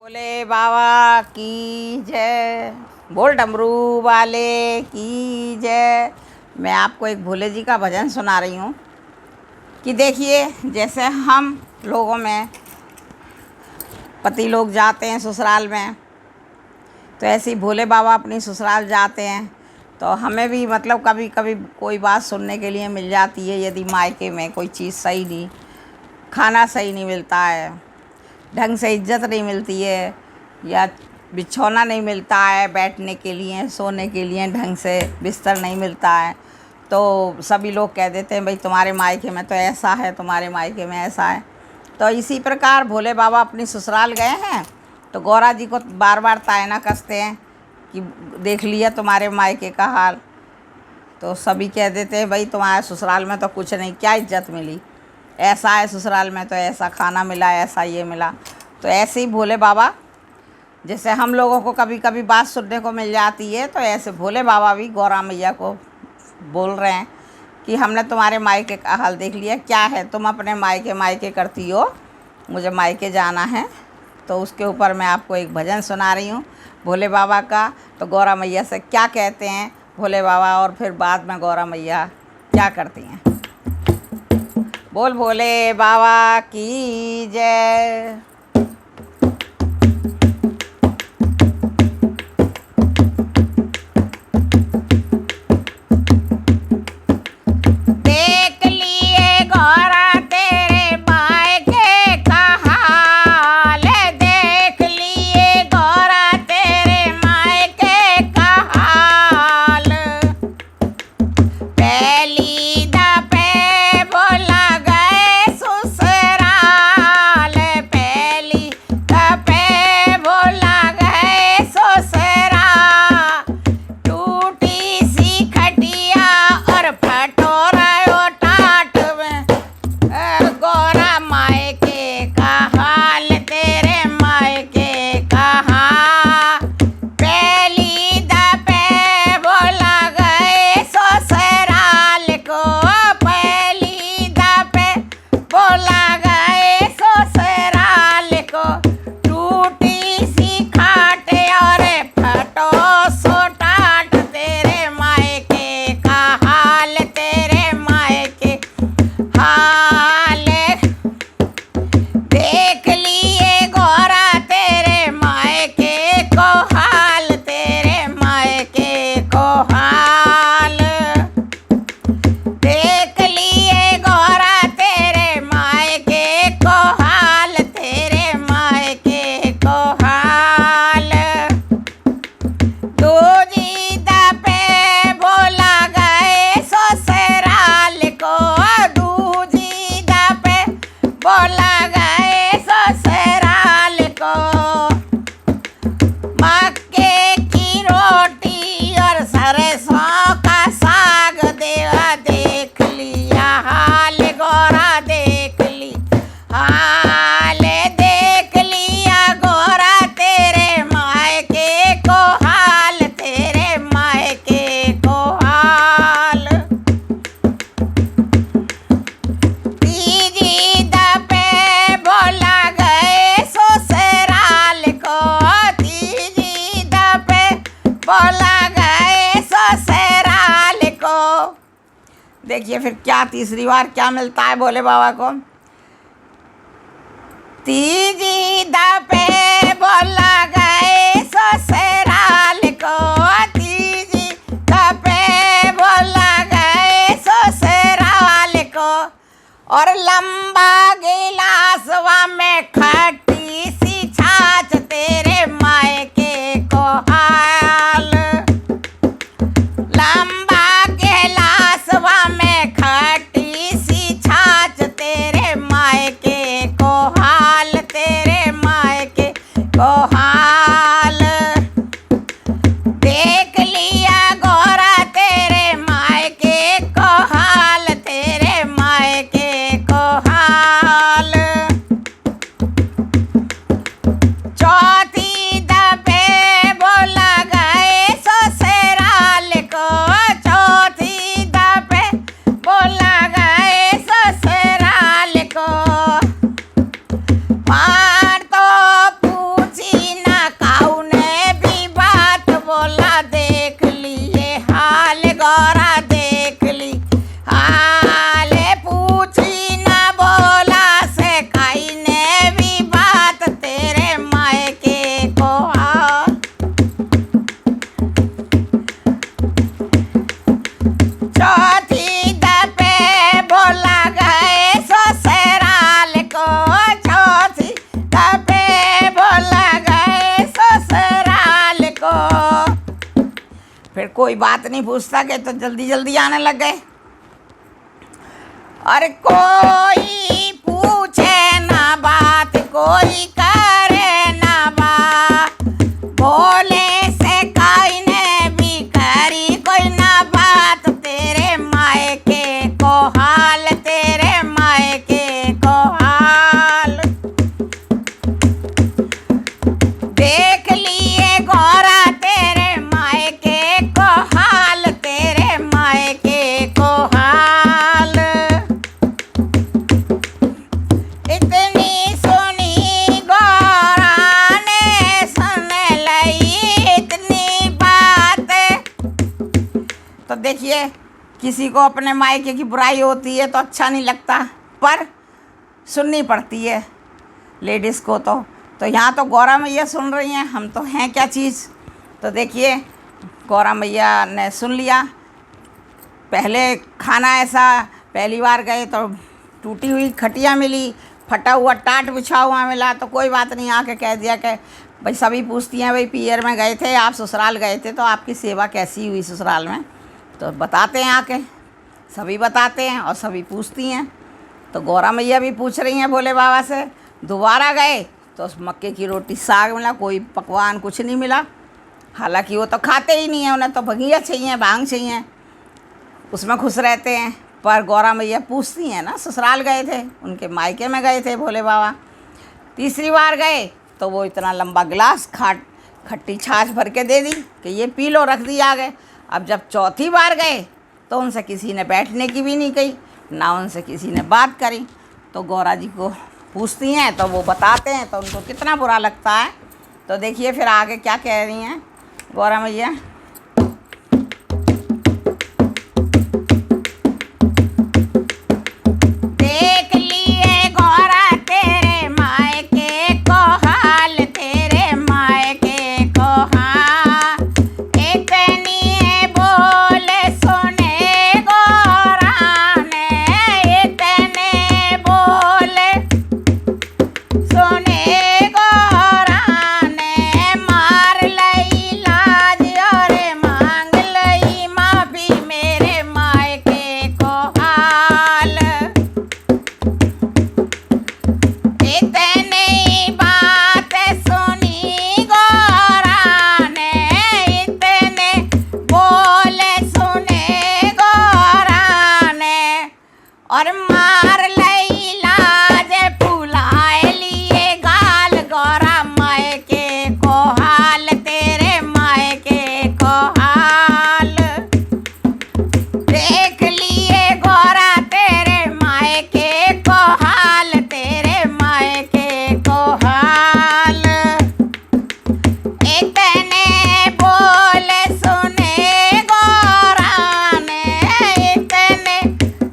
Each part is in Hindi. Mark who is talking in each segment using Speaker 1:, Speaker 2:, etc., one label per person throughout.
Speaker 1: भोले बाबा की जय, बोल डमरू वाले की जय। मैं आपको एक भोले जी का भजन सुना रही हूँ कि देखिए, जैसे हम लोगों में पति लोग जाते हैं ससुराल में, तो ऐसे ही भोले बाबा अपनी ससुराल जाते हैं। तो हमें भी मतलब कभी कभी कोई बात सुनने के लिए मिल जाती है। यदि मायके में कोई चीज़ सही नहीं, खाना सही नहीं मिलता है, ढंग से इज्जत नहीं मिलती है, या बिछौना नहीं मिलता है बैठने के लिए, सोने के लिए ढंग से बिस्तर नहीं मिलता है, तो सभी लोग कह देते हैं भाई तुम्हारे मायके में तो ऐसा है, तुम्हारे मायके में ऐसा है। तो इसी प्रकार भोले बाबा अपनी ससुराल गए हैं, तो गौरा जी को बार बार तायना कसते हैं कि देख लिया तुम्हारे मायके का हाल। तो सभी कह देते हैं भाई तुम्हारे ससुराल में तो कुछ नहीं, क्या इज्जत मिली, ऐसा है ससुराल में तो ऐसा खाना मिला, ऐसा ये मिला। तो ऐसे ही भोले बाबा, जैसे हम लोगों को कभी कभी बात सुनने को मिल जाती है, तो ऐसे भोले बाबा भी गौरा मैया को बोल रहे हैं कि हमने तुम्हारे मायके का हाल देख लिया, क्या है तुम अपने मायके मायके करती हो, मुझे मायके जाना है। तो उसके ऊपर मैं आपको एक भजन सुना रही हूँ भोले बाबा का। तो गौरा मैया से क्या कहते हैं भोले बाबा, और फिर बाद में गौरा मैया क्या करती हैं। बोल भोले बाबा की जय। देख लिए गौरा तेरे मायके का हाल, देख लिए गौरा तेरे मायके का हाल। पहली दफे बोला गए ससुराल, पहली दफे बोला गए ससुराल। टूटी सी खटिया और फटोरा टाट में, गौरा मायके का हाल, तेरे मायके का हाल। पहली दफे बोला गए ससुराल को, पहली दफे बोला गए ससुराल को। टूटी सी खाट और फटो सो टाट, तेरे मायके का हाल, तेरे मायके हाल। देख लिए गौरा तेरे मायके को हाल, तेरे मायके को हाल। देख लिए गौरा तेरे मायके को हाल, तेरे मायके को हाल। दूजी दफे बोला गए ससुराल को, दूजी दफे बोला गए ससुराल को। मक्के की रोटी और सरसों का साग देवा, देख लिया हाल गौरा, देख ली हाल। देख लिया गौरा तेरे मायके को हाल, तेरे मायके को हाल। तीजी दफे बोला गए ससुराल को, तीजी दफे बोला गए ससुराल को। देखिए फिर क्या तीसरी बार क्या मिलता है भोले बाबा को। तीजी दफे बोला गए ससुराल को, तीजी दफे बोला गए ससुराल को। और लंबा गिलासवा में खट्टी सी छाछ, तेरे मायके को हाल। लंबा गिलासवा में खट्टी सी छाछ, तेरे मायके को हाल, तेरे मायके को हाल। देख लिया गौरा तेरे मायके को हाल, तेरे मायके को हाल। बात नहीं पूछता कि तो जल्दी जल्दी आने लग गए। अरे कोई पूछे ना बात, कोई करे ना बात, बोले से काई ने भी करी कोई ना बात। तेरे मायके को हाल, तेरे मायके को हाल देख लिए गौरा, तेरे मायके को हाल, तेरे मायके को हाल। इतनी सुनी गौरा ने सुन लई इतनी बात। तो देखिए, किसी को अपने मायके की बुराई होती है तो अच्छा नहीं लगता, पर सुननी पड़ती है लेडीज़ को। तो यहाँ तो गौरा मैया सुन रही हैं, हम तो हैं क्या चीज़। तो देखिए, गौरा मैया ने सुन लिया। पहले खाना ऐसा, पहली बार गए तो टूटी हुई खटिया मिली, फटा हुआ टाट बिछा हुआ मिला, तो कोई बात नहीं, आके कह दिया कि भाई सभी पूछती हैं, भाई पियर में गए थे, आप ससुराल गए थे, तो आपकी सेवा कैसी हुई ससुराल में। तो बताते हैं, आके सभी बताते हैं और सभी पूछती हैं। तो गौरा मैया भी पूछ रही हैं भोले बाबा से। दोबारा गए तो उस मक्के की रोटी साग मिला, कोई पकवान कुछ नहीं मिला। हालांकि वो तो खाते ही नहीं हैं, उन्हें तो भंगिया चाहिए, भांग चाहिए, उसमें खुश रहते हैं। पर गौरा मैया पूछती हैं ना, ससुराल गए थे, उनके मायके में गए थे भोले बाबा। तीसरी बार गए तो वो इतना लंबा गिलास खट्टी छाछ भर के दे दी कि ये पी लो, रख दी आगे। अब जब चौथी बार गए तो उनसे किसी ने बैठने की भी नहीं कही, ना उनसे किसी ने बात करी। तो गौरा जी को पूछती हैं तो वो बताते हैं, तो उनको कितना बुरा लगता है। तो देखिए फिर आगे क्या कह रही हैं गौरा मैया। देख लिए गौरा तेरे मायके को हाल, तेरे मायके को हाल। इतनी बोले सुने गौरा ने, इतने बोले सुने गौरा ने, मार लई लाज और मांग लई माफी मेरे मायके को हाल। इतनी बात सुनी गौरा ने, इतने बोले सुने गौरा ने, और मार लई लाज फुलाए लिए गाल। गौरा मायके को हाल, तेरे मायके को हाल देख लिए गौरा, तेरे मायके को हाल, तेरे मायके को हाल। इतने बोले सुने गौरा ने, इतने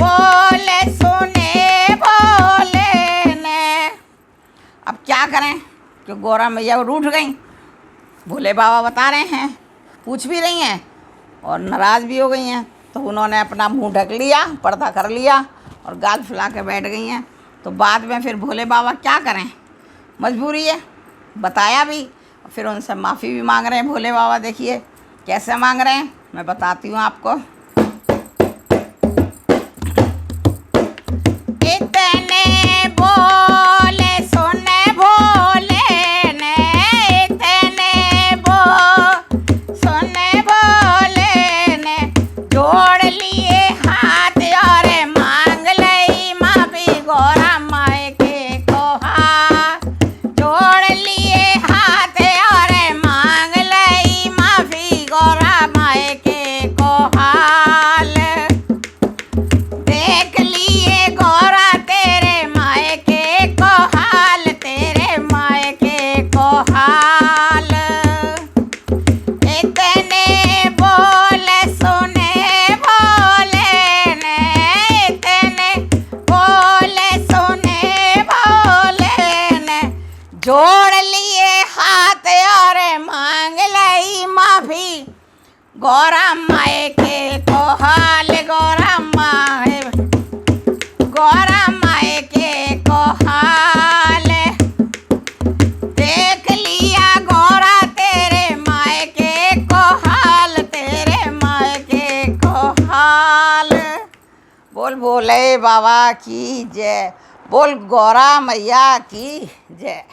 Speaker 1: बोले सुने भोले ने। अब क्या करें कि गौरा मैया रूठ गई। भोले बाबा बता रहे हैं, पूछ भी रही हैं और नाराज़ भी हो गई हैं। तो उन्होंने अपना मुंह ढक लिया, पर्दा कर लिया और गाल फुला के बैठ गई हैं। तो बाद में फिर भोले बाबा क्या करें, मजबूरी है, बताया भी। फिर उनसे माफ़ी भी मांग रहे हैं भोले बाबा। देखिए कैसे मांग रहे हैं, मैं बताती हूँ आपको। इतने बोले सुने भोले ने, इतने सुने भोले ने, जोड़ लिए हाथ और मांग लई माफी गौरा मायके को हाल। जोड़ लिए हाथ और मांग लई माफी गौरा मायके को हाल। देख लिए गौरा तेरे मायके को हाल, तेरे मायके को हाल। इतने बोले सुने भोले ने, इतने बोले सुने भोले ने, जोड़ लिए हाथ और मांग लई माफी गौरा मायके को हाल। गौरा मायके को हाल देख लिया गौरा, तेरे मायके को हाल, तेरे मायके बाबा की जय। बोल गौरा मैया की जय।